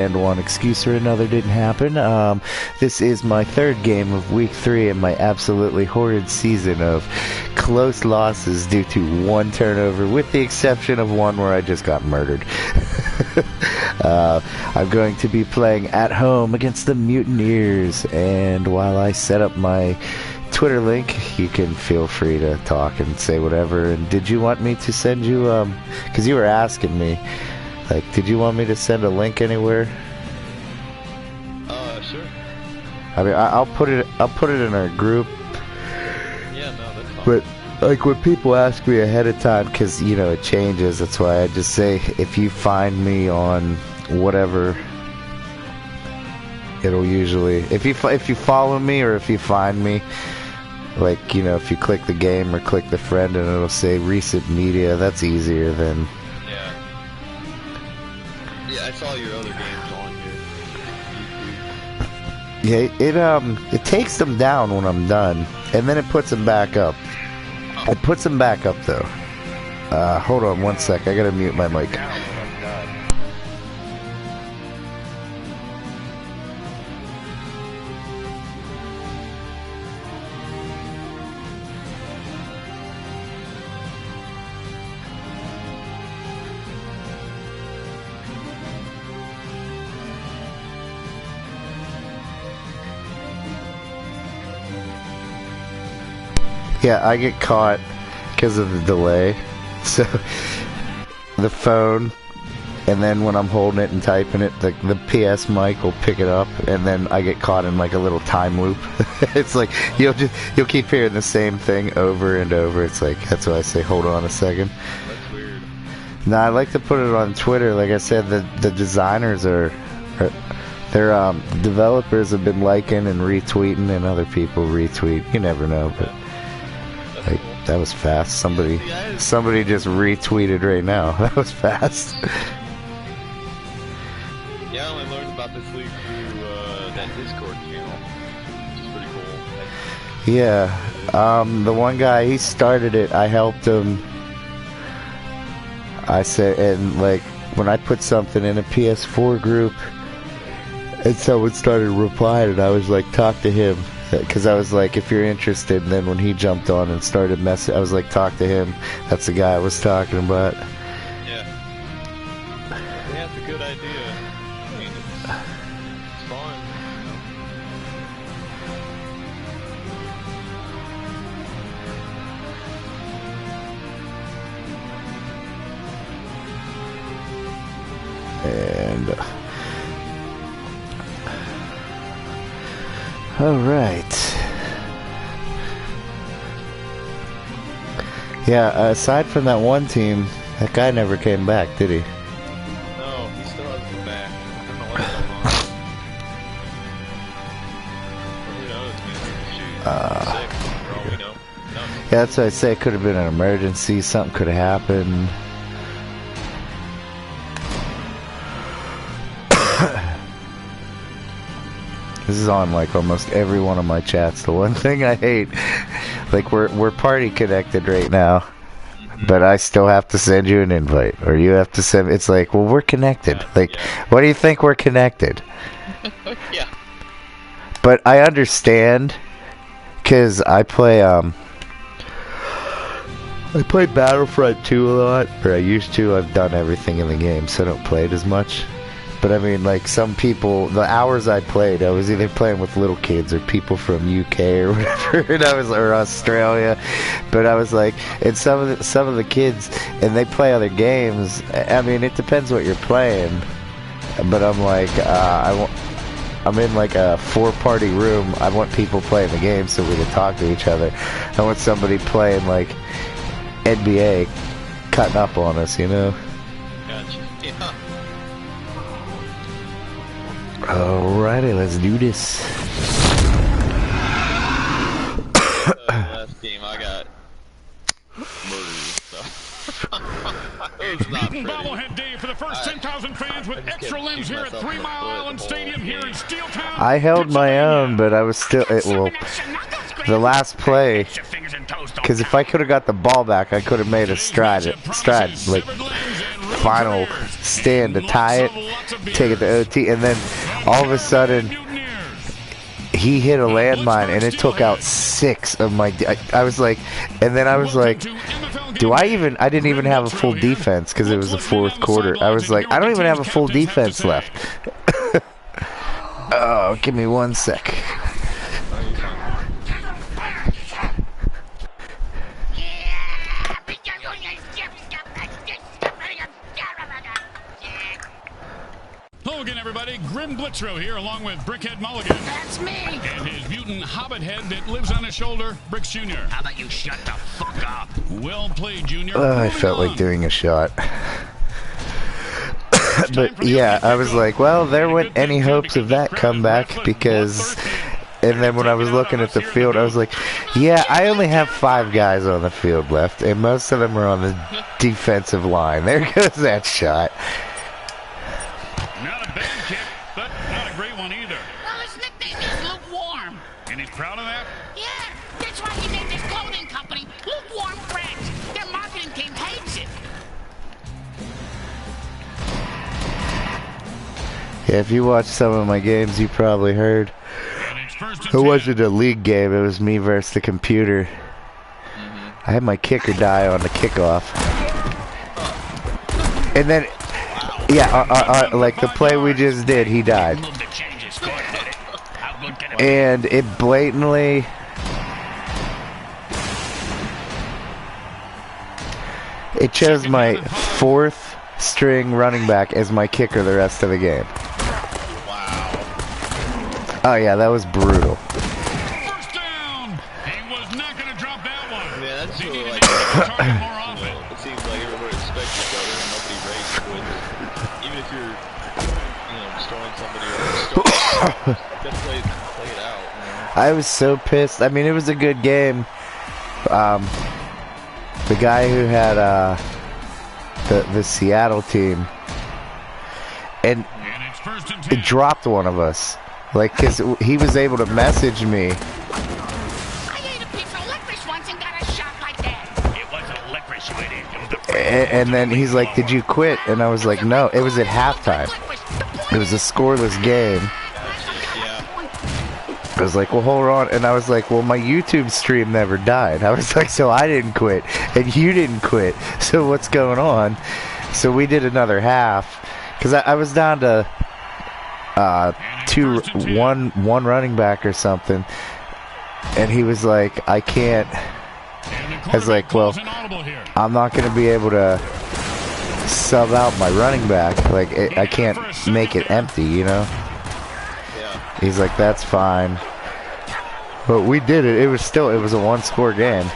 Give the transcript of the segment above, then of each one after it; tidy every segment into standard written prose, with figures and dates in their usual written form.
and one excuse or another didn't happen. This is my third game of week 3 in my absolutely horrid season of close losses due to one turnover, with the exception of one where I just got murdered. I'm going to be playing at home against the Mutanteers, and while I set up my Twitter link, you can feel free to talk and say whatever. And did you want me to send you, because you were asking me, like, did you want me to send a link anywhere? Sure. I mean, I'll put it in our group. Yeah, no, that's fine. But like when people ask me ahead of time, because you know it changes. That's why I just say if you find me on whatever, it'll usually if you follow me or if you find me, like, you know, if you click the game or click the friend and it'll say recent media. That's easier than. Yeah, I saw your other games on Yeah, here. it takes them down when I'm done, and then it puts them back up. It puts them back up though. Hold on one sec. I gotta mute my mic. Yeah, I get caught because of the delay. So the phone, and then when I'm holding it and typing it, the PS mic will pick it up, and then I get caught in like a little time loop. It's like you'll keep hearing the same thing over and over. It's like, that's why I say hold on a second. That's weird. No, I like to put it on Twitter. Like I said, the designers their developers have been liking and retweeting, and other people retweet. You never know, but. Like, that was fast. Somebody just retweeted right now. That was fast. Yeah, I only learned about this league through that Discord channel, which is pretty cool. Yeah, the one guy, he started it. I helped him. I said, and like when I put something in a PS4 group, and someone started replying, and I was like, talk to him. Because I was like, if you're interested, and then when he jumped on and started messing, I was like, talk to him. That's the guy I was talking about. Yeah. Yeah, that's a good idea. I mean, it's fun, you know. And alright. Yeah, aside from that one team, that guy never came back, did he? No, he still hasn't come back. I don't know what's going on. Who knows, man? Shoot, sick, for all we know. No. Yeah, that's what I say. It could have been an emergency. Something could have happened. This is on like almost every one of my chats. The one thing I hate, like we're party connected right now, but I still have to send you an invite, or you have to send. It's like, well, we're connected. Yeah, like, what do you think we're connected? Yeah. But I understand, cause I play Battlefront 2 a lot, or I used to. I've done everything in the game, so I don't play it as much. But I mean, like, some people, the hours I played, I was either playing with little kids or people from UK or whatever, and or Australia. But I was like, and some of the kids, and they play other games. I mean, it depends what you're playing. But I'm like, I'm in like a 4-party room. I want people playing the game so we can talk to each other. I want somebody playing like NBA, cutting up on us, you know. Gotcha. Yeah. Alrighty, let's do this. Last game I got murdered, so. It was not pretty. Bobblehead day for the first 10,000 fans with extra lims here at 3 Mile Island Stadium here in Steeltown. I held my own, but I was still, well, the last play, because if I could have got the ball back, I could have made a stride, like final stand to tie it, take it to OT, and then all of a sudden he hit a landmine and it took out 6 of my. I was like, and then I was like, I didn't even have a full defense because it was the 4th quarter. I was like, I don't even have a full defense left. Oh, give me 1 sec. Hello again, everybody. Grim Blitzrow here, along with Brickhead Mulligan. That's me! And his mutant hobbit head that lives on his shoulder, Bricks Jr. How about you shut the fuck up? Well played, Jr. I felt like doing a shot. But yeah, I was like, well, there went any hopes of that comeback because... And then when I was looking at the field, I was like, yeah, I only have 5 guys on the field left, and most of them are on the defensive line. There goes that shot. Not a bad kick, but not a great one either. Well, his nickname is Lukewarm. And he's proud of that? Yeah, that's why he named his clothing company Lukewarm Friends. Their marketing team hates it. Yeah, if you watched some of my games, you probably heard. It wasn't a league game, it was me versus the computer. I had my kicker die on the kickoff. And then, yeah, like the play we just did, he died. And it blatantly... It chose my 4th string running back as my kicker the rest of the game. Oh yeah, that was brutal. First down! He was not going to drop that one. Yeah, that's He sort of needed like, to get the target more often. it seems like everybody respects each other and nobody races with it. Even if you're, destroying somebody or just play it out. I was so pissed. I mean, it was a good game. The guy who had the Seattle team, and it dropped one of us. Like, cause he was able to message me. I ate a piece of licorice once and got a shot like that. It wasn't licorice you ate, it was the And then he's like, "Did you quit?" And I was like, "No." It was at halftime. It was a scoreless game. I was like, "Well, hold on." And I was like, "Well, my YouTube stream never died." I was like, "So I didn't quit, and you didn't quit. So what's going on?" So we did another half, cause I was down to one running back or something, and he was like, I can't. I was like, well, I'm not going to be able to sub out my running back. Like, I can't make it empty, you know? He's like, that's fine. But we did it. It was a 1-score game.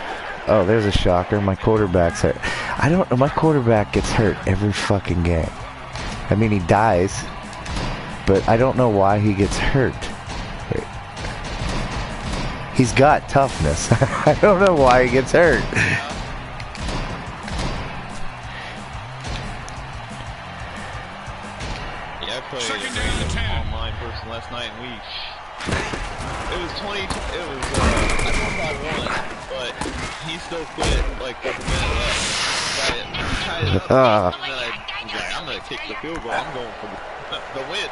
Oh, there's a shocker. My quarterback's hurt. I don't know. My quarterback gets hurt every fucking game. I mean, he dies, but I don't know why he gets hurt. He's got toughness. I don't know why he gets hurt. Yeah, I played a online person last night, and it was 20, I don't know if I won, but he still quit, like, with a minute left. I tied it up, and then I was like, I'm gonna kick the field goal, I'm going for the win,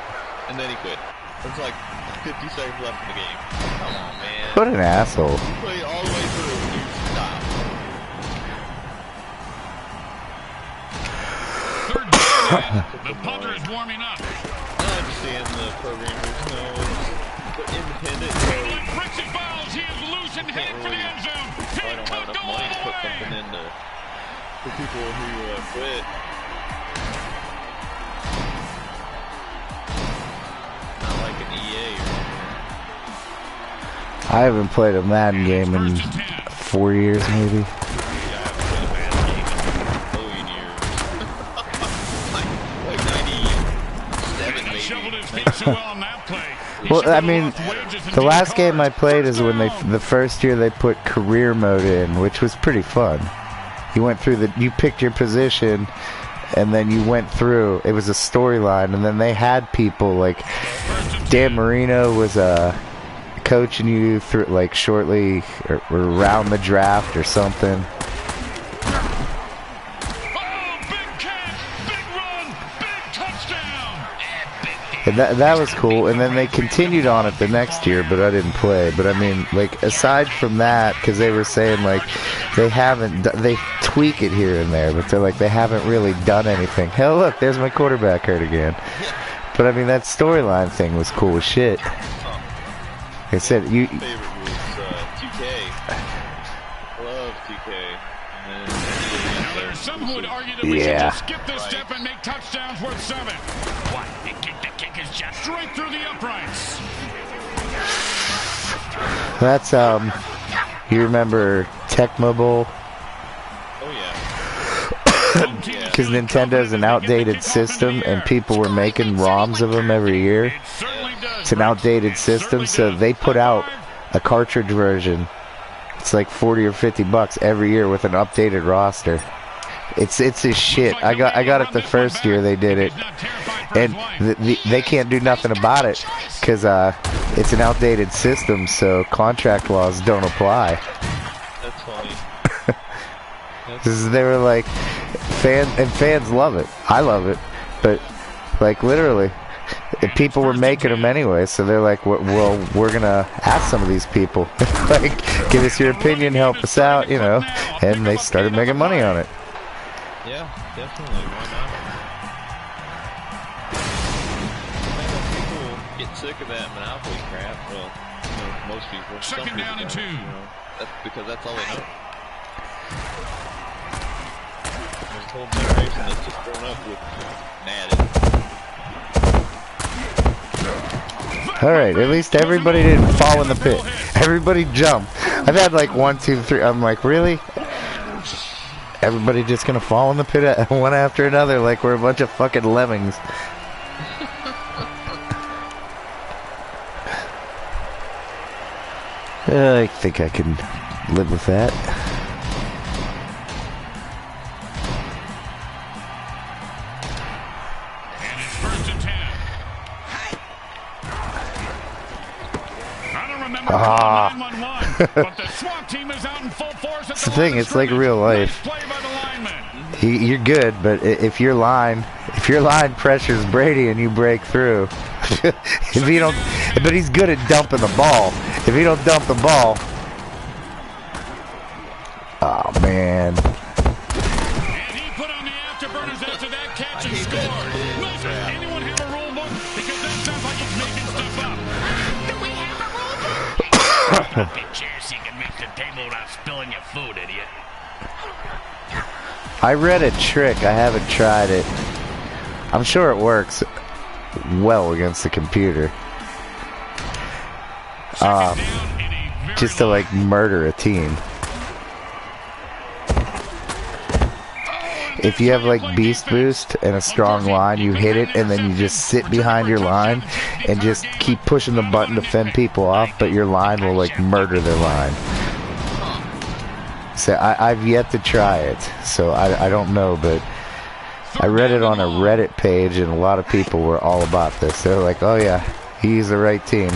and then he quit. It's like 50 seconds left in the game. Come on, man. What an asshole. You played all the way through, and you stopped. Third down. The punter is warming up. I understand the programmers know it's independent. Breaks his balls. He is loose and headed for the end zone. I don't have enough money to put something in for people who quit. Not like an EA or something. I haven't played a Madden game in 4 years, maybe. Yeah, I haven't played a Madden game in a million years. like 97 maybe. Shoveled his feet so well on that play. Well, I mean, the last game I played is when the first year they put career mode in, which was pretty fun. You went through you picked your position, and then you went through. It was a storyline, and then they had people like Dan Marino was coaching you through, like, shortly or around the draft or something. Oh, big catch, big And that was cool. And then they continued on it the next year, but I didn't play. But I mean, like, aside from that, because they were saying, like, they tweak it here and there, but they're like, they haven't really done anything. Hell, look, there's my quarterback hurt again. But I mean, that storyline thing was cool as shit. I said, My favorite was 2K. Love 2K. And Now, there are some who would argue that we should just skip this step and make touchdowns worth 7. What? The kick is just straight through the uprights. that's, you remember Tecmo Bowl? Because Nintendo's an outdated system, and people were making ROMs of them every year. It's an outdated system, so they put out a cartridge version. It's like 40 or 50 bucks every year with an updated roster. It's a shit. I got it the first year they did it, and they can't do nothing about it because it's an outdated system, so contract laws don't apply. That's funny. They were like, fans love it. I love it, but like literally, people were making them anyway. So they're like, well, we're gonna ask some of these people, like, give us your opinion, help us out, you know. And they started making money on it. Yeah, definitely. Why not? People get sick of that Monopoly crap. Well, you know, most people. Second down and 2. You know, that's because that's all they know. There's a whole generation that's just grown up with Madden. Alright, at least everybody didn't fall in the pit. Everybody jumped. I've had like 1, 2, 3. I'm like, really? Everybody just gonna fall in the pit one after another like we're a bunch of fucking lemmings. I think I can live with that. And it's 1st and 10. I don't remember 911, but the SWAT team is out in full force. That's the thing, it's like real life. Nice play by the lineman. You're good, but if your line pressures Brady and you break through, if you don't, but he's good at dumping the ball. If you don't dump the ball, oh man. And he put on the afterburners after that catch and scored. Listen, anyone have a rule book? Because that sounds like he's making stuff up. Do we have a rule book? Big chair so you can reach the table without spilling your food, idiot. I read a trick. I haven't tried it. I'm sure it works well against the computer. Just to like murder a team. If you have like beast boost and a strong line, you hit it and then you just sit behind your line and just keep pushing the button to fend people off, but your line will like murder their line. So I've yet to try it, so I don't know, but I read it on a Reddit page and a lot of people were all about this. They're like, oh yeah, he's the right team.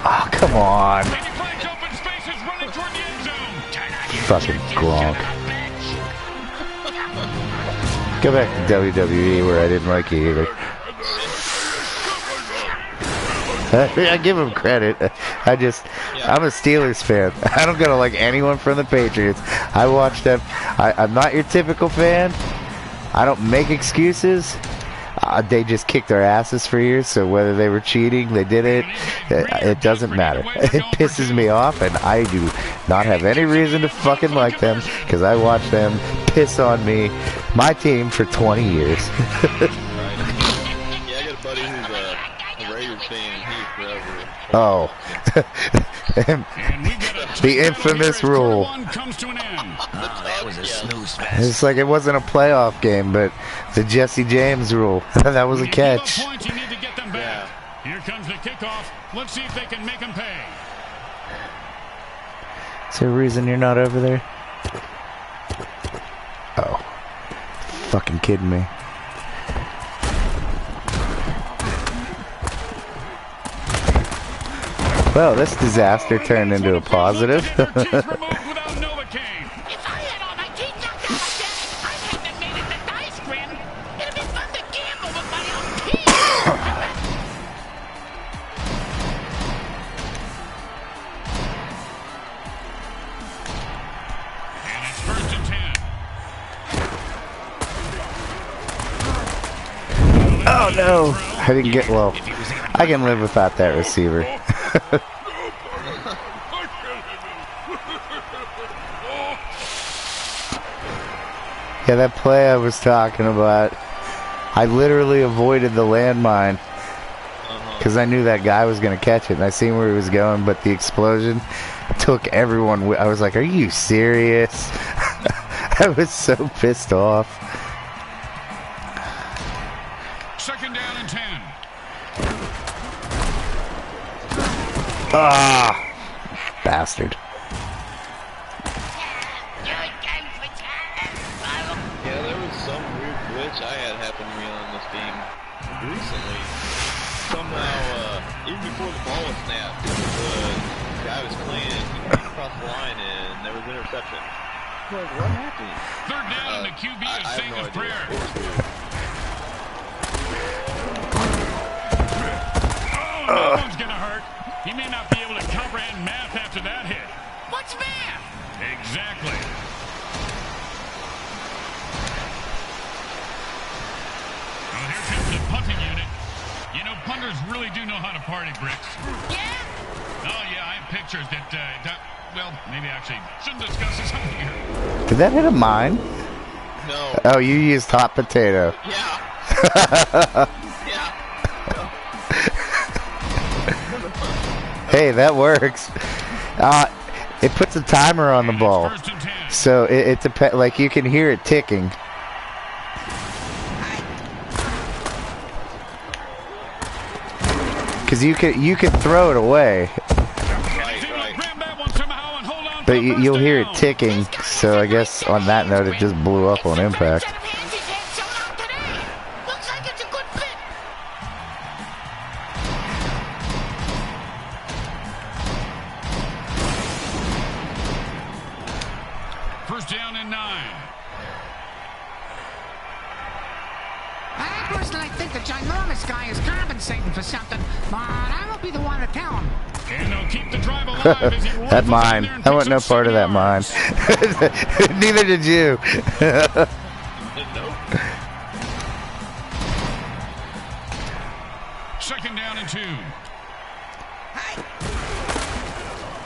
Oh, come on. Fucking Gronk. Go back to WWE where I didn't like you either. I give him credit. I'm a Steelers fan. I don't gotta like anyone from the Patriots. I watch them. I'm not your typical fan. I don't make excuses. They just kicked their asses for years, so whether they were cheating, they did it, it doesn't matter. It pisses me off, and I do not have any reason to fucking like them, because I watch them piss on me, my team, for 20 years. Yeah, I got a buddy who's a Raiders fan, and he's forever. Oh. The infamous rule. That was a snooze fest. It's like it wasn't a playoff game, but the Jesse James rule. That was a catch. Yeah. Here comes the kickoff. Let's see if they can make them pay. Is there a reason you're not over there? Oh. Fucking kidding me. Well, this disaster turned into a positive. If I had all my teeth knocked out like that, I'd have to made it the dice grin. It'd be fun to gamble with my own teeth. No, I didn't get, well, I can live without that receiver. Yeah, that play I was talking about, I literally avoided the landmine because I knew that guy was going to catch it, and I seen where he was going, but the explosion took everyone. I was like, are you serious? I was so pissed off. Second down and 10. Ah, bastard. Yeah, there was some weird glitch I had happen to me on this game recently. Somehow, even before the ball was snapped, the guy was playing it, he came across the line and there was interception. I'm like, what happened? Third down and the QB is saying his prayer. Oh, that one's gonna hurt. He may not be able to comprehend math after that hit. What's math? Exactly. Well, here comes the punting unit. You know, punters really do know how to party, Bricks. Yeah? Oh, yeah, I have pictures that, well, maybe actually shouldn't discuss this on here. Did that hit a mine? No. Oh, you used hot potato. Yeah. Yeah. Hey, that works. It puts a timer on the ball, First and 10. so it depends. Like you can hear it ticking. Because you can throw it away, but you'll hear it ticking. So I guess on that note, it just blew up on impact. Looks like it's a good fit. First down and 9. I personally think the ginormous guy is compensating for something, but I won't be the one to tell him. And they'll keep the drive alive as he runs That in mine. there and I want picks no up part of that 7 mine. yards. Neither did you. Nope. Second down and 2.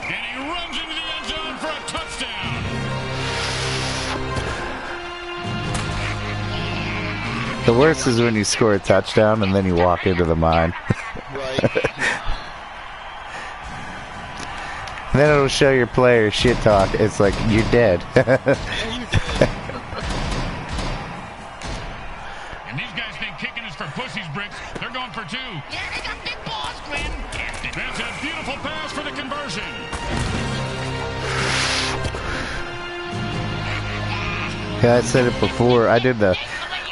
And he runs into the end zone for a touchdown. The worst is when you score a touchdown and then you walk into the mine. Right. And then it'll show your player shit talk. It's like, you're dead. Yeah, you did. And these guys think kicking is for pussies, Bricks. They're going for 2. Yeah, they got big balls, Grim. That's a beautiful pass for the conversion. Yeah, I said it before. I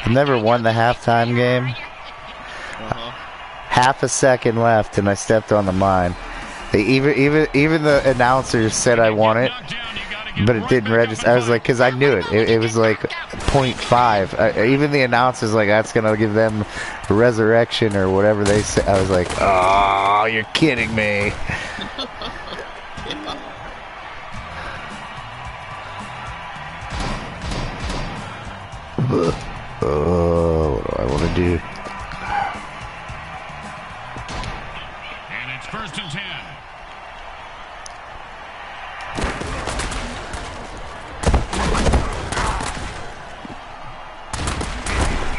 never won the halftime game. Half a second left, and I stepped on the mine. Even the announcers said I won it, but it didn't register. I was like, because I knew it. It was like 0.5. Even the announcers like, that's gonna give them resurrection or whatever they say. I was like, oh, you're kidding me. Oh, what do I want to do? And it's first and 10.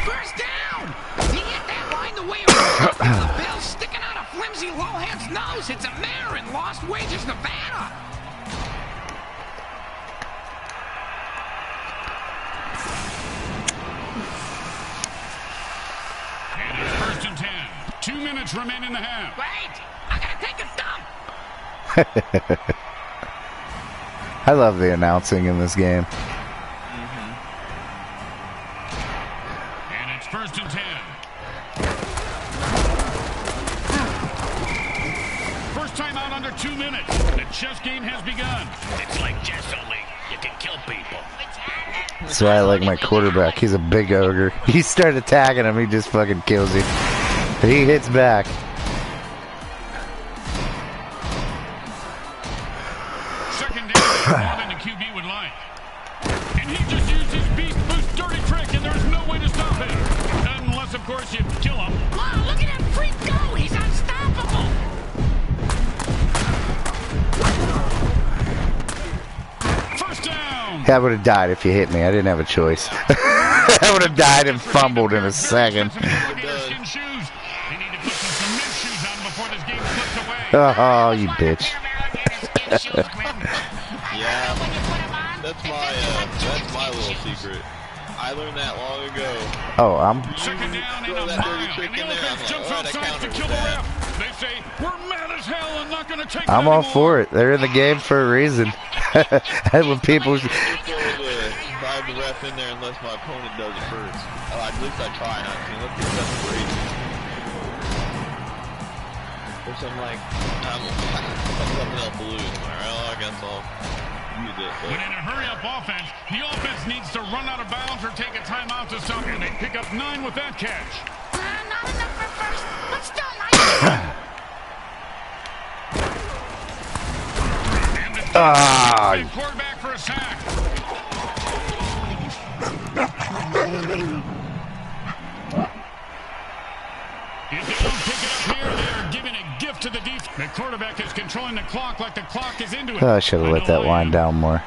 First down! He hit that line the way it was. The bill sticking out of flimsy lowhead's nose. It's a mare in Lost Wages, Nevada. And it's first and 10. 2 minutes remain in the half. Wait! I gotta take a dump! I love the announcing in this game. And it's first and 10. First time out under 2 minutes. The chess game has begun. It's like chess, only you can kill people. That's why I like my quarterback. He's a big ogre. You start attacking him, he just fucking kills you. He hits back. Second down, more than the QB would like. And he just used his beast boost dirty trick, and there's no way to stop him. Unless, of course, you kill him. Whoa! I would have died if you hit me. I didn't have a choice. I would have died and fumbled in a second. Oh, you bitch. Yeah, that's my little secret. I learned that long ago. Oh, I'm... Second down and a mile, and the offense jumps outside to kill the ref. They say, we're mad as hell and not going to take it I'm all anymore. for it. They're in the game for a reason. When people... Dive the ref in there unless my opponent does it first. Oh, at least I try not to. Let's get that break. Which I'm like, I'm something else to lose. Well, I guess I'll use it. But... When in a hurry-up offense, the offense needs to run out of bounds or take a timeout to stop, and they pick up 9 with that catch. Not enough for first, but still nice. And the quarterback for a sack. If they don't pick it up here, they are giving a gift to the defense. The quarterback is controlling the clock like the clock is into it. I should have let that wind down more.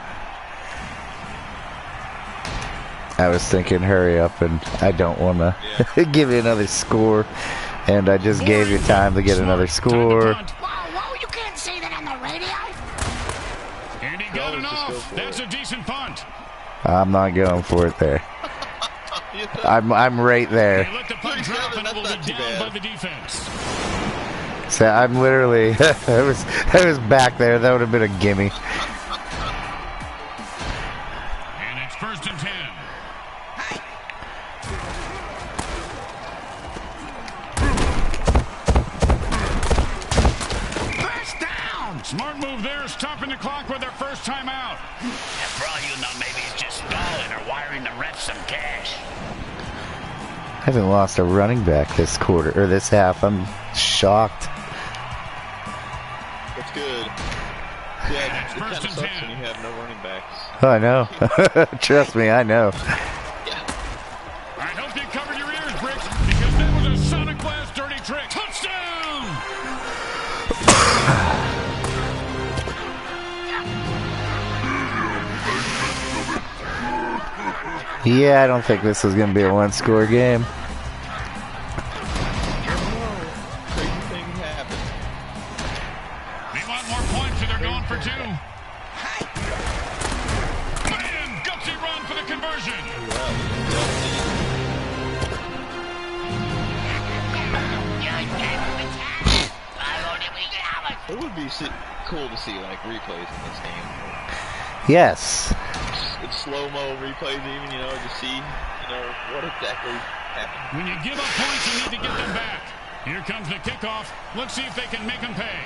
I was thinking hurry up, and I don't want to give you another score. And I just gave you time to get another score. Whoa, you can't say that on the radio. And he got it off. That's a decent punt. I'm not going for it there. I'm right there. They let the punt drop and it will be down by the defense. So I'm literally, I was back there. That would have been a gimme. And it's 1st and 10. First down. Smart move there, stopping the clock with their first timeout. And for all you know, maybe it's just stalling or wiring the refs some cash. I haven't lost a running back this quarter, or this half. I'm shocked. That's good. Yeah, it kind of sucks when you have no running backs. Oh, I know. Trust me, I know. I hope you covered your ears, Bricks, because that was a Sonic Blast dirty trick. Touchdown! Yeah, I don't think this is going to be a one-score game. Crazy things happen. They want more points, so they're going for 2. Man, gutsy run for the conversion. It would be cool to see like replays in this game. Yes. It's slow-mo replays even, to see, what exactly happened. When you give up points, you need to get them back. Here comes the kickoff. Let's see if they can make them pay.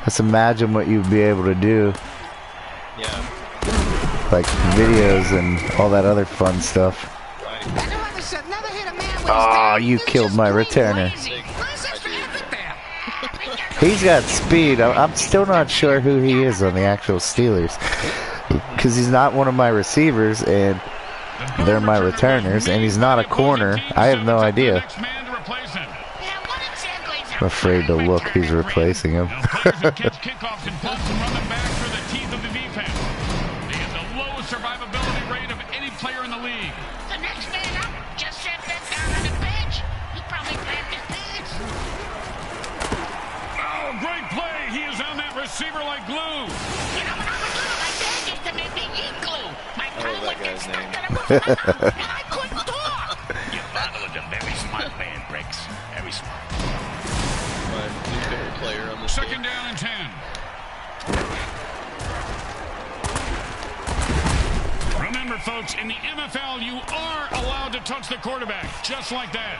Let's imagine what you'd be able to do. Yeah. Like videos and all that other fun stuff. Oh, you killed my returner. He's got speed. I'm still not sure who he is on the actual Steelers. Because he's not one of my receivers, and they're my returners, and he's not a corner. I have no idea. I'm afraid to look who's replacing him. Players who catch kickoffs and punts and run them back through the teeth of the defense. They have the lowest survivability rate of any player in the league. The next man up just sat that down on the bench. He probably grabbed his pants. Oh, great play. He is on that receiver like glue. You know, when I was little, my dad used to make me eat glue. My tongue would get stuck name? to the roof of my mouth, and I couldn't talk. Your father was a very smart man, Bricks. Very smart. My new favorite player on the Second down and 10. Remember, folks, in the MFL, you are allowed to touch the quarterback, just like that.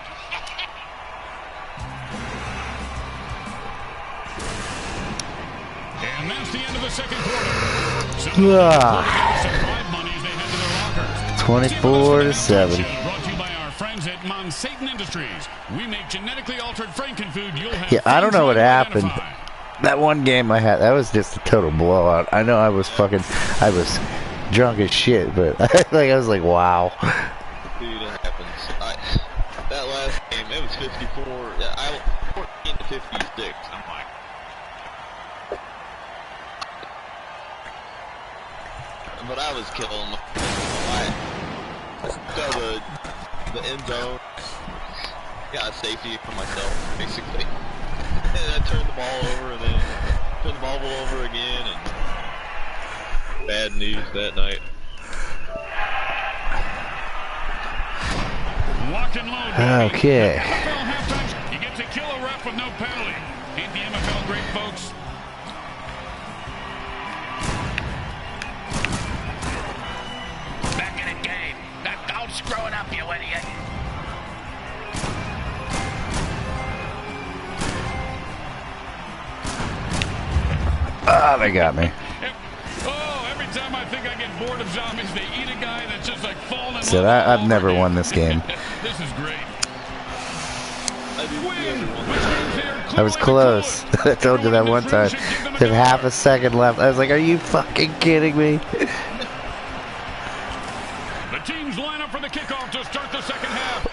And that's the end of the second quarter. 24-7. Brought to you by our friends at Monsatan Industries. We make genetically altered frankenfood. You'll have Yeah, I don't know what happened. identify. That one game I had, that was just a total blowout. I know I was drunk as shit, but I was like, wow. Dude, it happens. That last game, it was 54. 14 to 56. I'm like, but I was killing them. I got the end zone. Got a safety for myself, basically. And I turned the ball over and then turned the ball over again, and bad news that night. Lock and load. Okay. MFL halftime, you get to kill a ref with no penalty. Ain't the MFL great, folks? Back in the game. Don't screw it up, you idiot. Ah, they got me. Oh, every time I think I get bored of zombies, they eat a guy that's just like falling in So love I've all never over won again. this game. This is great. I was close. I told you that one time. With half a second left, I was like, "Are you fucking kidding me?" The teams line up for the kickoff to start the second half. These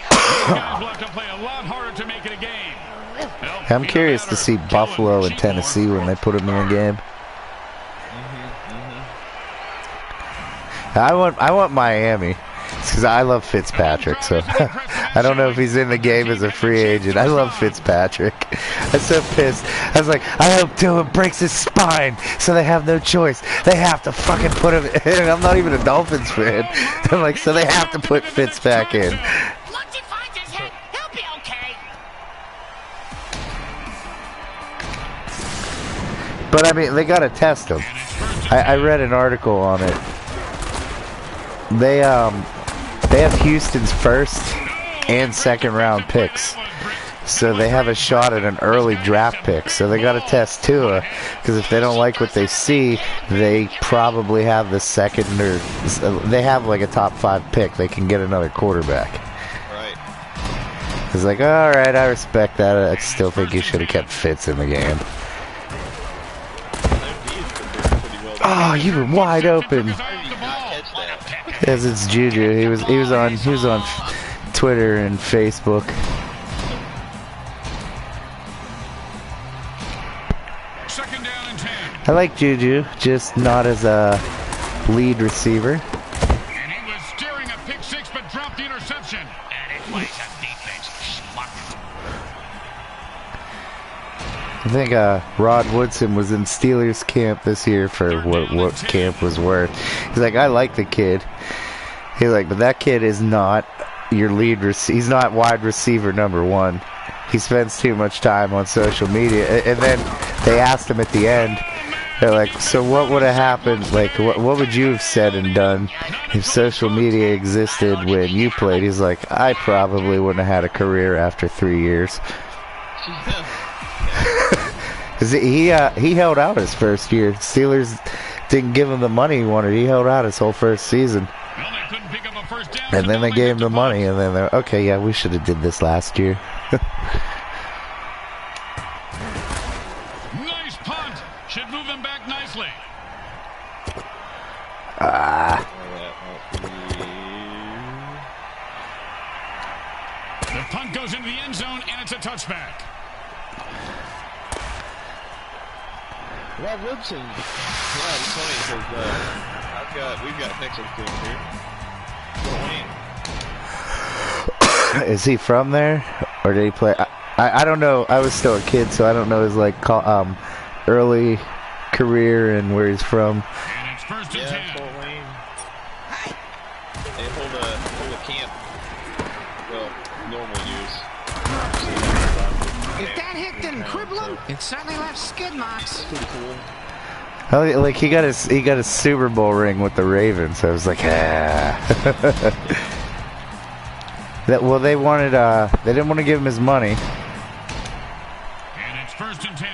guys will have to play a lot harder to make it a game. I'm curious to see Buffalo and Tennessee when they put them in a game. I want Miami because I love Fitzpatrick. So I don't know if he's in the game as a free agent. I love Fitzpatrick. I'm so pissed. I was like, I hope Dylan breaks his spine, so they have no choice. They have to fucking put him in. I'm not even a Dolphins fan. I'm like, so they have to put Fitz back in. Once he finds his head, he'll be okay. But I mean, they gotta test him. I read an article on it. They have Houston's first and second round picks, so they have a shot at an early draft pick. So they got to test Tua, because if they don't like what they see, they probably have the second, or they have like a top 5 pick. They can get another quarterback. Right. It's like, all right, I respect that. I still think you should have kept Fitz in the game. Oh, you were wide open. Yes, it's Juju. He was on Twitter and Facebook. Second down and 10. I like Juju, just not as a lead receiver. And he was steering a pick six, but dropped the interception. And it plays on defense, schmuck. I think Rod Woodson was in Steelers camp this year for what camp was worth. He's like, I like the kid. He's like, but that kid is not your lead receiver. He's not wide receiver number 1. He spends too much time on social media. And then they asked him at the end, they're like, so what would have happened? Like, what would you have said and done if social media existed when you played? He's like, I probably wouldn't have had a career after 3 years. He held out his first year. Steelers didn't give him the money he wanted. He held out his whole first season. Well, they couldn't pick up a first down, And then they gave him the money, and then they're, okay, yeah, we should have did this last year. Nice punt. Should move him back nicely. The punt goes into the end zone, and it's a touchback. Rob Woodson. Yeah, it's funny because we've got connections to him here. Is he from there, or did he play? I don't know. I was still a kid, so I don't know his like early career and where he's from. And it's first and 10. Fort Wayne. They hold a camp. Well, normal use. If that hit didn't cripple him, it certainly left skid marks. Pretty cool. Oh, like he got his Super Bowl ring with the Ravens. So I was like, ah. Well, they wanted they didn't want to give him his money. And it's first and 10.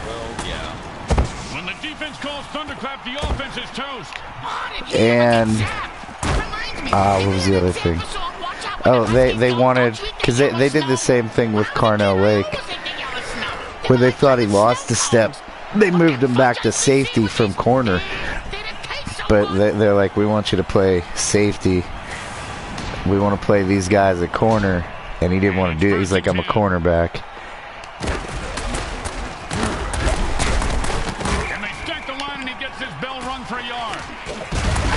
Well, yeah. When the defense calls thunderclap, the offense is toast. And what was the other thing? Oh, they wanted, because they did the same thing with Carnell Lake. When they thought he lost a step, they moved him back to safety from corner. But they're like, we want you to play safety. We want to play these guys at corner. And he didn't want to do it. He's like, I'm a cornerback. And they stack the line, and he gets his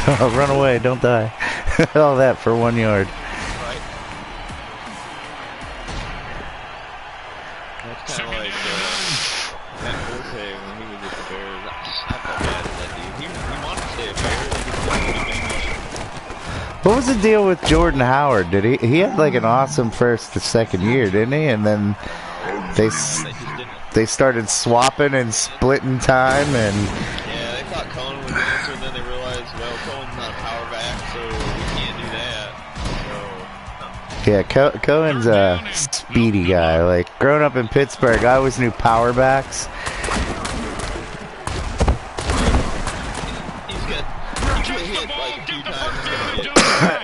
Run away, don't die. All that for 1 yard. Right. That's kind of like Matt Forte when he was with the Bears. I felt bad for that dude. He wanted to stay a Bear. What was the deal with Jordan Howard? Did he had like an awesome first to second year, didn't he? And then they started swapping and splitting time and. Yeah, they thought Cohen was the answer, and then they realized, well, Cohen's not a power back, so we can't do that. So. Yeah, Cohen's a speedy guy. Like growing up in Pittsburgh, I always knew power backs.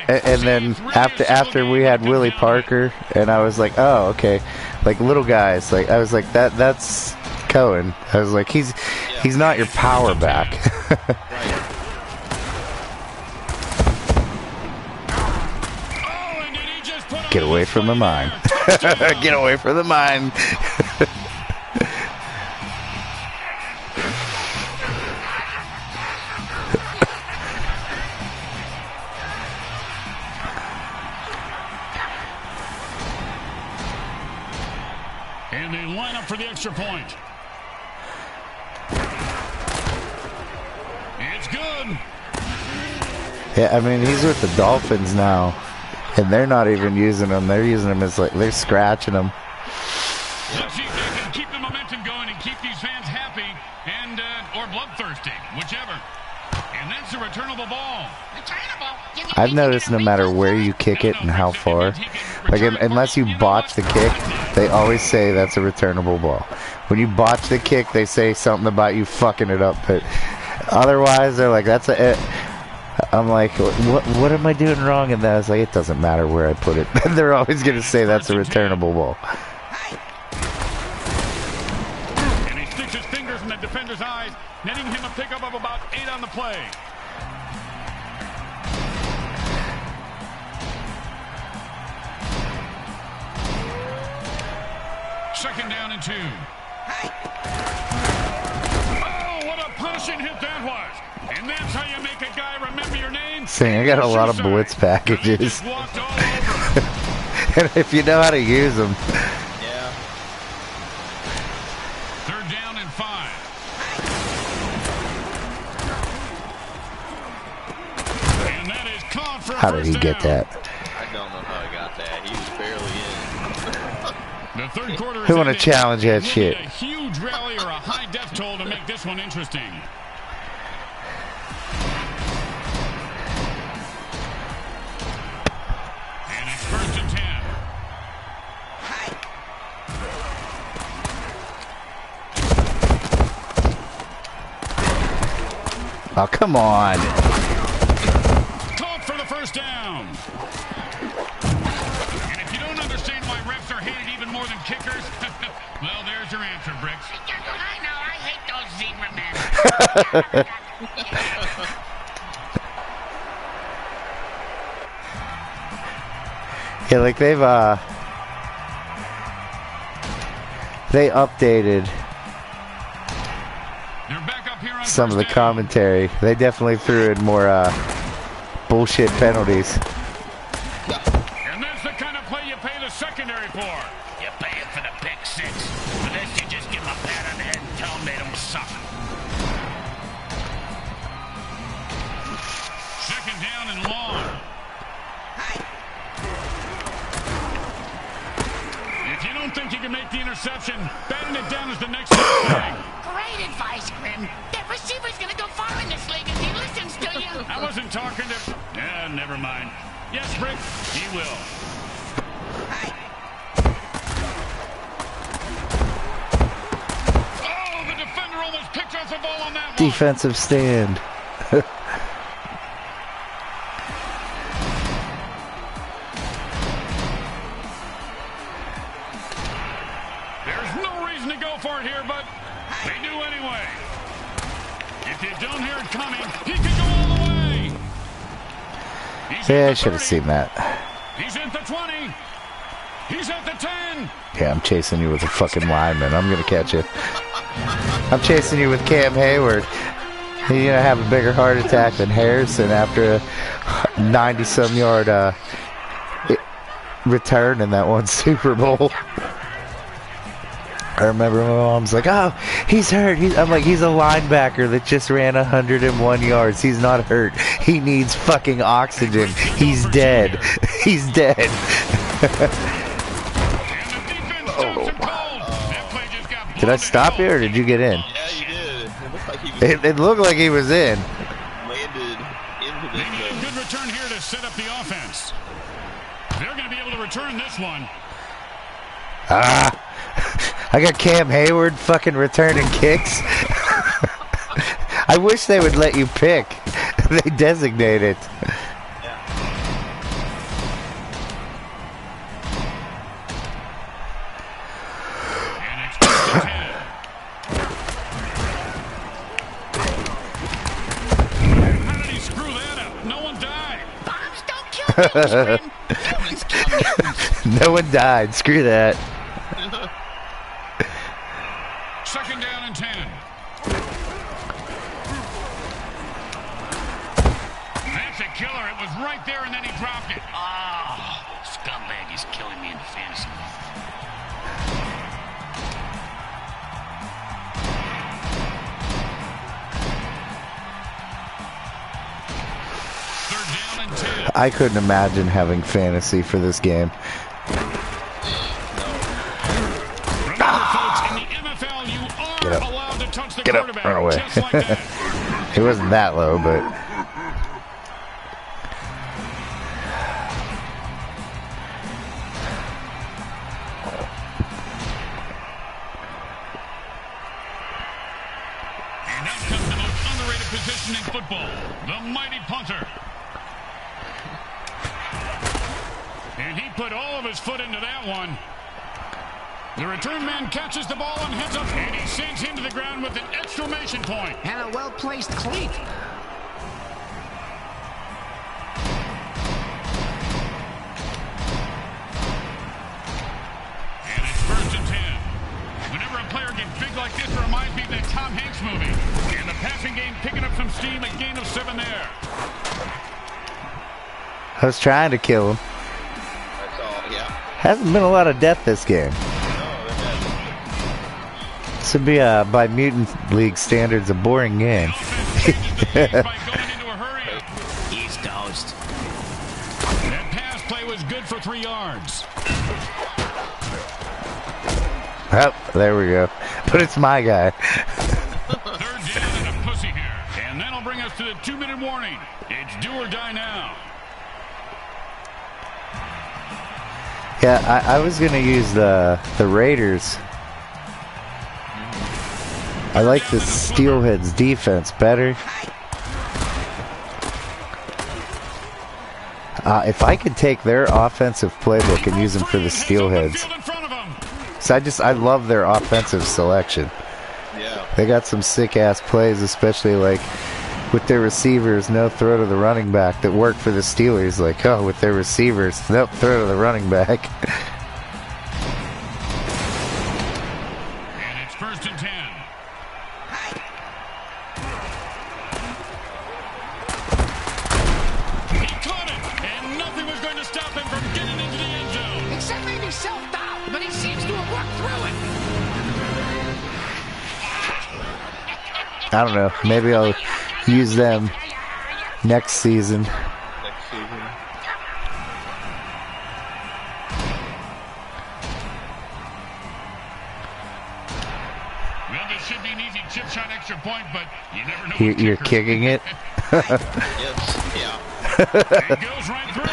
And then after we had Willie Parker, and I was like, oh, okay, like little guys, like I was like that's Cohen. I was like, he's not your power back. Get away from the mine. Get away from the mine. And they line up for the extra point. It's good. Yeah, I mean, he's with the Dolphins now, and they're not even using him. They're using him as like they're scratching him. Let's see if they can keep the momentum going and keep these fans happy and or bloodthirsty, whichever. And that's a returnable ball. I've noticed no matter where you kick it and how far, like unless you botch the kick, they always say that's a returnable ball. When you botch the kick, they say something about you fucking it up, but otherwise they're like, that's a. I'm like, what am I doing wrong? And then I was like, it doesn't matter where I put it. They're always gonna say that's a returnable ball. And he sticks his fingers in the defender's eyes, netting him a pickup of about 8 on the play. Second down and 2. Oh, what a punishing hit that was. And that's how you make a guy remember your name. Saying I got a lot of blitz packages. And if you know how to use them. Yeah. Third down and 5. And that is caught for a How did he first get down. that? I don't know how he got that. He was barely in. The third quarter is Who want to ending. challenge that We'll shit? need a huge rally or a high death toll to make this one interesting. And it's first and 10. Oh, come on. Caught for the first down. And if you don't understand why refs are hated even more than kickers, well, there's your answer, Bricks. I know, I hate those zebra men. Yeah, like they updated They're back up here on some of the first down. commentary. They definitely threw in more bullshit penalties. And that's the kind of play you pay the secondary for. You pay it for the pick 6. For this, you just give them a pat on the head and tell them they don't suck. Second down and long. If you don't think you can make the interception, batting it down is the next best thing. Great advice, Grim. That receiver's gonna go far in this league if he listens to you. I wasn't talking to... never mind. Yes, Brick, he will. Oh, the defender almost picked off the ball on that one. Defensive stand. There's no reason to go for it here, but they do anyway. If you don't hear it coming, he can go all the way. He's Yeah, at I the should have 30. seen that. He's at the 20. He's at the 10. Yeah, I'm chasing you with a fucking lineman. I'm gonna catch you. I'm chasing you with Cam Hayward. He's gonna have a bigger heart attack than Harrison after a 90-some yard return in that one Super Bowl. I remember my mom's like, "Oh, he's hurt." I'm like, "He's a linebacker that just ran 101 yards. He's not hurt. He needs fucking oxygen. He's dead. He's dead." Did I stop you or did you get in? Yeah, you did. It looked like he was It looked like he was in. landed into They this need a thing. good return here to set up the offense. They're going to be able to return this one. I got Cam Hayward fucking returning kicks. I wish they would let you pick. They designate it. And it's first and 10. How did he screw that up? No one died. Bombs don't kill babies, Grim. Humans kill mutants. No one died. Screw that. Second down and 10. That's a killer. It was right there, and then he dropped it. Oh, scumbag is killing me in fantasy. Third down and 10. I couldn't imagine having fantasy for this game. Remember, folks, in the MFL, you are allowed to touch the Get up. quarterback Run away. just like that. It wasn't that low, but... And out comes the most underrated position in football, the mighty punter. And he put all of his foot into that one. The return man catches the ball and heads up, and he sends him to the ground with an exclamation point. And a well-placed cleat. And it's first and 10. Whenever a player gets big like this, it reminds me of that Tom Hanks movie. And the passing game picking up some steam, a gain of 7 there. I was trying to kill him. That's all, yeah. Hasn't been a lot of death this game. No, that This would be, by Mutant League standards, a boring game. The offense changes the pace by going into a hurry. He's toast. That pass play was good for 3 yards. Oh, there we go. But it's my guy. Third down and a pussy here. And that'll bring us to the 2-minute warning. It's do or die now. Yeah, I was gonna use the Raiders. I like the Steelheads defense better. If I could take their offensive playbook and use them for the Steelheads. So I love their offensive selection. Yeah. They got some sick ass plays, especially like with their receivers, no throw to the running back that work for the Steelers. Like, oh, with their receivers, nope, throw to the running back. And it's first and 10. He caught it, and nothing was going to stop him from getting into the end zone. Except maybe self-doubt, but he seems to have worked through it. I don't know. Maybe I'll use them next season. Next season. Well, this should be an easy chip shot extra point, but you never know. You're kicking it. Yes. Yeah. It goes right through.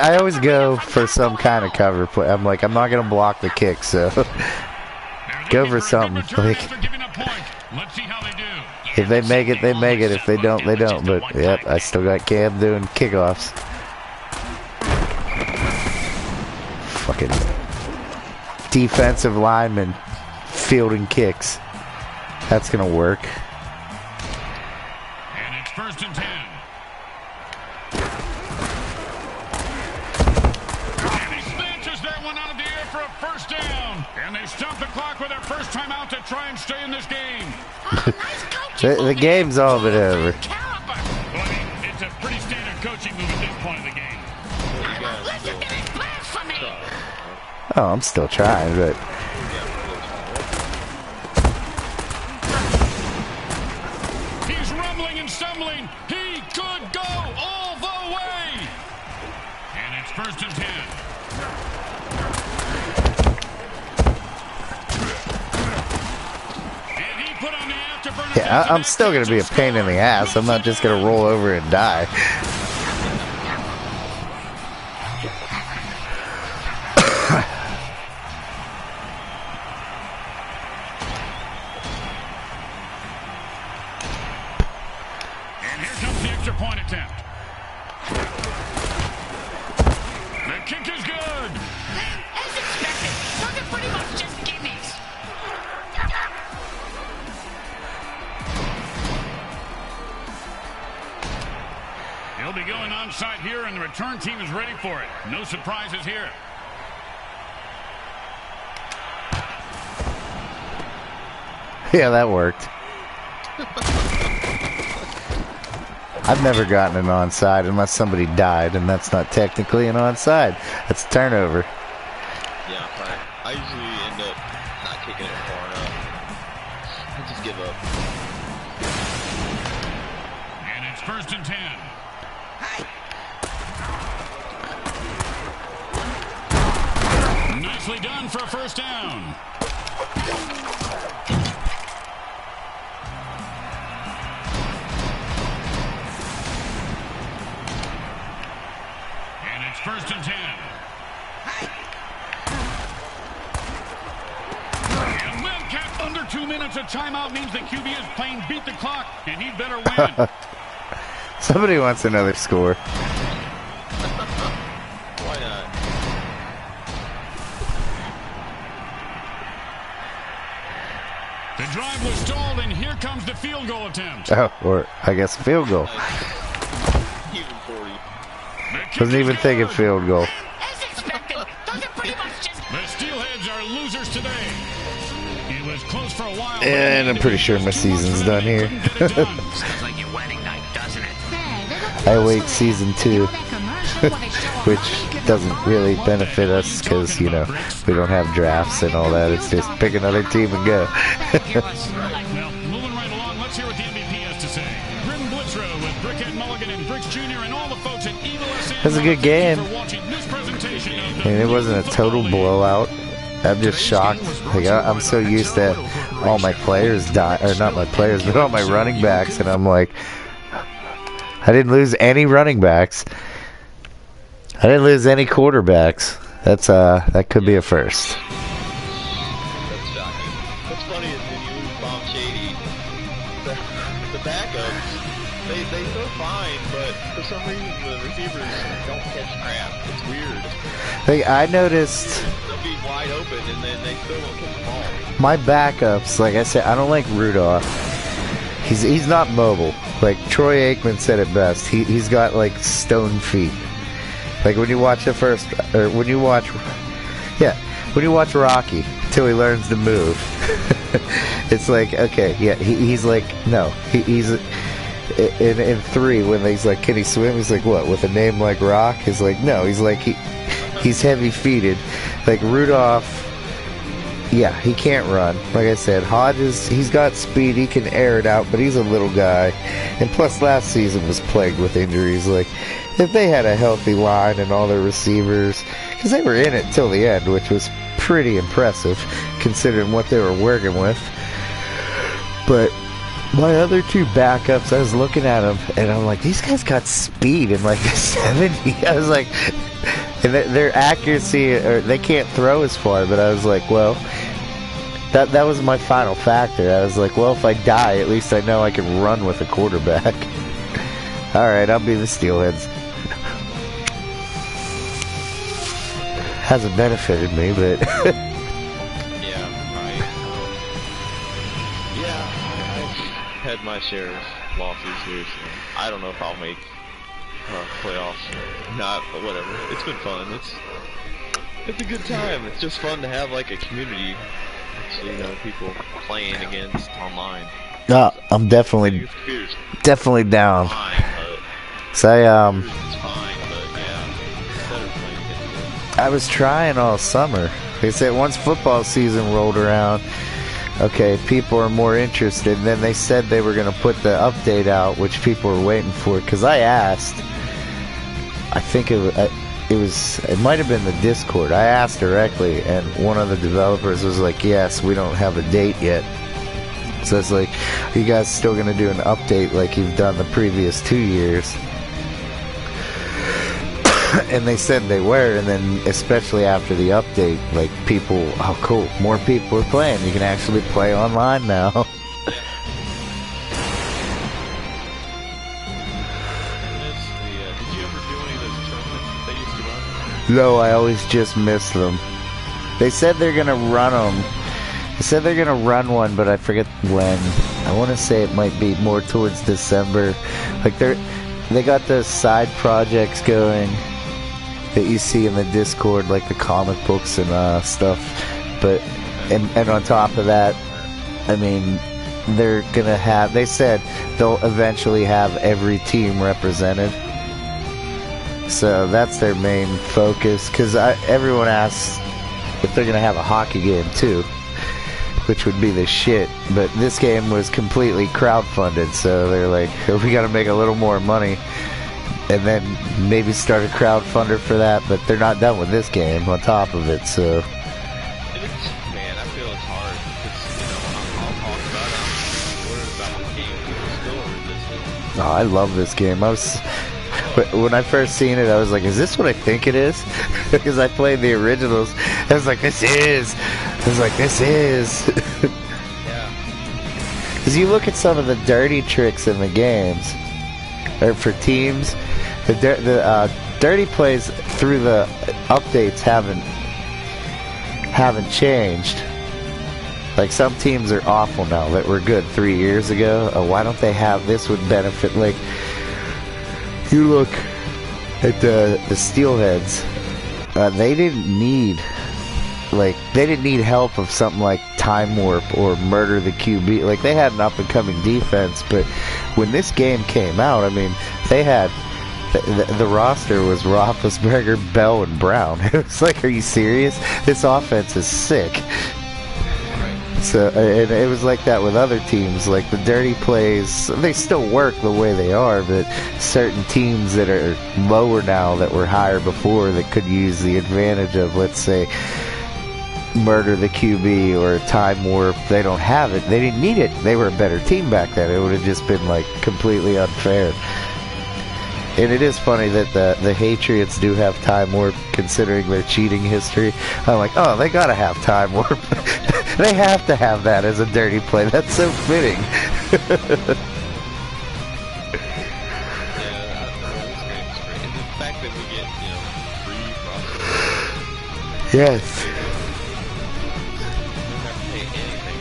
I always go for some kind of cover play. I'm like, I'm not gonna block the kick, so go for something. Like, Let's see how they do. if they make it, they make it. If they don't, they don't. But yep, I still got Cam doing kickoffs. Fucking defensive lineman fielding kicks. That's gonna work. And it's first and 10. And he smashes that one out of the air for a first down. And they stop the clock with their first timeout to try and stay in this game. The game's all but over. Well, I mean, it's a pretty standard coaching move at this point of the game. Listen to this blasphemy! Oh, I'm still trying, but He's rumbling and stumbling. He could go all the way. And it's 1st and 10. And he put on the afterburner. yeah, I'm still gonna be a pain in the ass. I'm not just gonna roll over and die. And here comes the extra point attempt. The kick is good. As expected, those are pretty much just gimmies. He'll be going onside here, and the return team is ready for it. No surprises here. Yeah, that worked. I've never gotten an onside unless somebody died, and that's not technically an onside. That's a turnover. Yeah, right. I usually end up not kicking it far enough. I just give up. And it's 1st and 10. Nicely done for a first down. And it's 1st and 10. And Madcap under 2 minutes. A timeout means the QB is playing beat the clock, and he'd better win. Somebody wants another score. Why not? The drive was stalled, and here comes the field goal attempt. Oh, or I guess field goal. Even 40. The kick Wasn't is even thinking good. field goal. As expected, those are pretty much just... The Steelheads are losers today. It was close for a while. And I'm pretty sure my season's done here. Sounds like your wedding night, doesn't it? I await season 2, which doesn't really benefit us because, you know, we don't have drafts and all that. It's just pick another team and go. Well, moving right along, let's hear what the MVP has to say. Grim Blitzrow with Brickhead Mulligan and Bricks Jr. and all the folks at Evil SM. It was a good game. For watching this presentation of the And it wasn't a total blowout. I'm just shocked. Like, I'm so used to all my players die, or not my players, but all my running backs, and I'm like, I didn't lose any running backs. I didn't lose any quarterbacks. That could be a first. That's shocking. What's funny is when you lose Bomb Shady, the backups, they go fine, but for some reason the receivers don't catch crap. It's weird. Like, I noticed They'll be wide open and then they still don't catch the ball. my backups, like I said, I don't like Rudolph. He's not mobile. Like Troy Aikman said it best. He's got like stone feet. Like when you watch when you watch Rocky till he learns to move. It's like, okay, yeah, he's like, no, he's in 3 when he's like, can he swim? He's like, what, with a name like Rock? He's like, no, he's like, he's heavy-feeted. Like Rudolph, yeah, he can't run. Like I said, Hodges, he's got speed, he can air it out, but he's a little guy. And plus last season was plagued with injuries. Like, if they had a healthy line and all their receivers, because they were in it till the end, which was pretty impressive considering what they were working with. But my other 2 backups, I was looking at them and I'm like, these guys got speed in like the 70. I was like, and their accuracy, or they can't throw as far, but I was like, well, that was my final factor. I was like, well, if I die, at least I know I can run with a quarterback. Alright, I'll be the Steelheads. Hasn't benefited me, but Yeah, right. Yeah, I've had my share of losses here, so I don't know if I'll make playoffs or not, but whatever. It's been fun. It's a good time. It's just fun to have like a community. Actually, you know, people playing against online. I'm definitely down. Fine, So it's fine, but yeah, it's better playing against it. I was trying all summer. They said once football season rolled around, okay, people are more interested. And then they said they were going to put the update out, which people were waiting for. Because I asked, I think it might have been the Discord. I asked directly, and one of the developers was like, yes, we don't have a date yet. So it's like, are you guys still going to do an update like you've done the previous 2 years? And they said they were, and then especially after the update, like people, oh cool, more people are playing. You can actually play online now. Did you ever do any of those tournaments that they used to run? No, I always just miss them. They said they're gonna run them. They said they're gonna run one, but I forget when. I want to say it might be more towards December. Like they got those side projects going that you see in the Discord, like the comic books and stuff. But and on top of that, I mean, they're gonna have. They said they'll eventually have every team represented. So that's their main focus. Because everyone asks if they're gonna have a hockey game too, which would be the shit. But this game was completely crowdfunded, so they're like, we gotta make a little more money. And then maybe start a crowdfunder for that, but they're not done with this game on top of it, so... Man, I feel it's hard, because, you know, I'll talk about it, I'm worried about the game, people still are resistant. Oh, I love this game. When I first seen it, I was like, is this what I think it is? Because I played the originals, I was like, this is! I was like, this is! Yeah. Because you look at some of the dirty tricks in the games, or for teams, the dirty plays through the updates haven't changed. Like some teams are awful now that were good 3 years ago. Why don't they have this? Would benefit. Like you look at the Steelheads, they didn't need help of something like Time Warp or Murder the QB. Like they had an up and coming defense, but when this game came out, I mean, they had the roster was Roethlisberger, Bell, and Brown. It was like, are you serious? This offense is sick. So, and it was like that with other teams. Like the dirty plays, they still work the way they are, but certain teams that are lower now that were higher before that could use the advantage of, let's say, Murder the QB or Time Warp, they don't have it. They didn't need it. They were a better team back then. It would have just been like completely unfair. And it is funny that the Patriots do have Time Warp, considering their cheating history. I'm like, oh, they gotta have Time Warp. They have to have that as a dirty play. That's so fitting. Yeah, this game's great. And the fact that we get, you know, free process. Yes. We don't have to pay anything.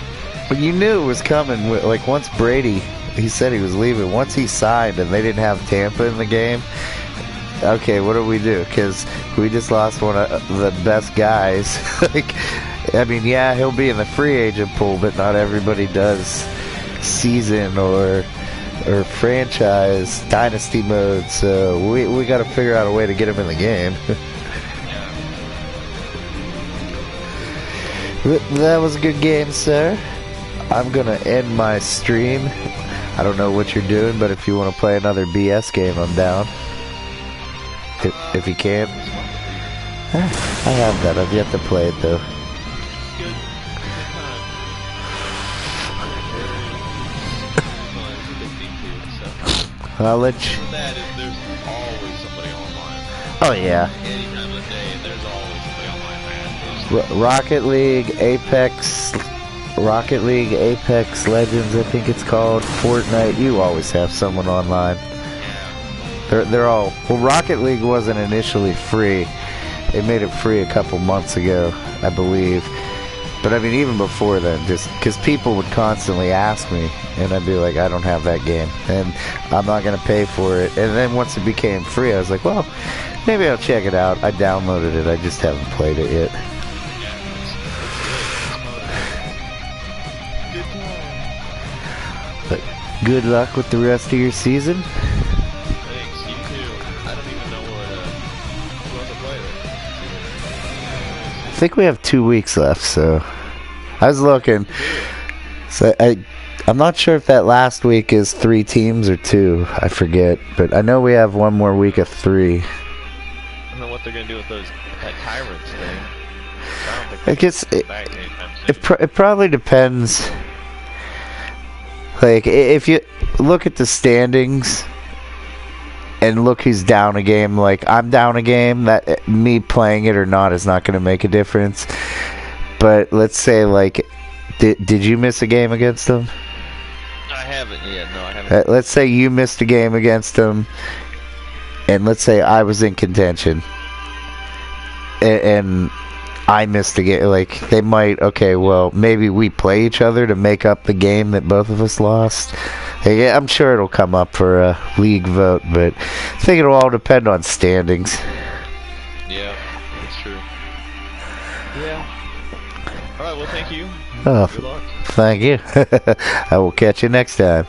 But you knew it was coming. Like once Brady, he said he was leaving. Once he signed and they didn't have Tampa in the game, okay, what do we do? Because we just lost one of the best guys. Like, I mean, yeah, he'll be in the free agent pool, but not everybody does season or franchise dynasty mode. So we got to figure out a way to get him in the game. That was a good game, sir. I'm gonna end my stream. I don't know what you're doing, but if you want to play another BS game, I'm down. If you can't. I have that. I've yet to play it, though. Good. I'll let you... That is, there's always somebody online. Oh, yeah. Any time of the day, there's always somebody online, man. Rocket League, Apex Legends, I think it's called, Fortnite, you always have someone online. They're all... Well, Rocket League wasn't initially free. They made it free a couple months ago, I believe. But I mean, even before then, just because people would constantly ask me, and I'd be like, I don't have that game, and I'm not going to pay for it. And then once it became free, I was like, well, Maybe I'll check it out. I downloaded it. I just haven't played it yet. But good luck with the rest of your season. Thanks, you too. I don't even know who else to play with. I think we have 2 weeks left, so I was looking. So I'm not sure if that last week is 3 teams or 2. I forget, but I know we have one more week of 3. I don't know what they're gonna do with that tyrants thing. I don't think I guess back anytime soon. it probably depends. Like, if you look at the standings and look who's down a game, like, I'm down a game, that me playing it or not is not going to make a difference. But let's say, like, did you miss a game against them? I haven't yet. No, I haven't. Let's say you missed a game against them, and let's say I was in contention, and I missed a game. Like, they might, okay, well, maybe we play each other to make up the game that both of us lost. Yeah, I'm sure it'll come up for a league vote, but I think it'll all depend on standings. Yeah, that's true. Yeah. All right. Well, thank you. Oh, Good luck. thank you. I will catch you next time.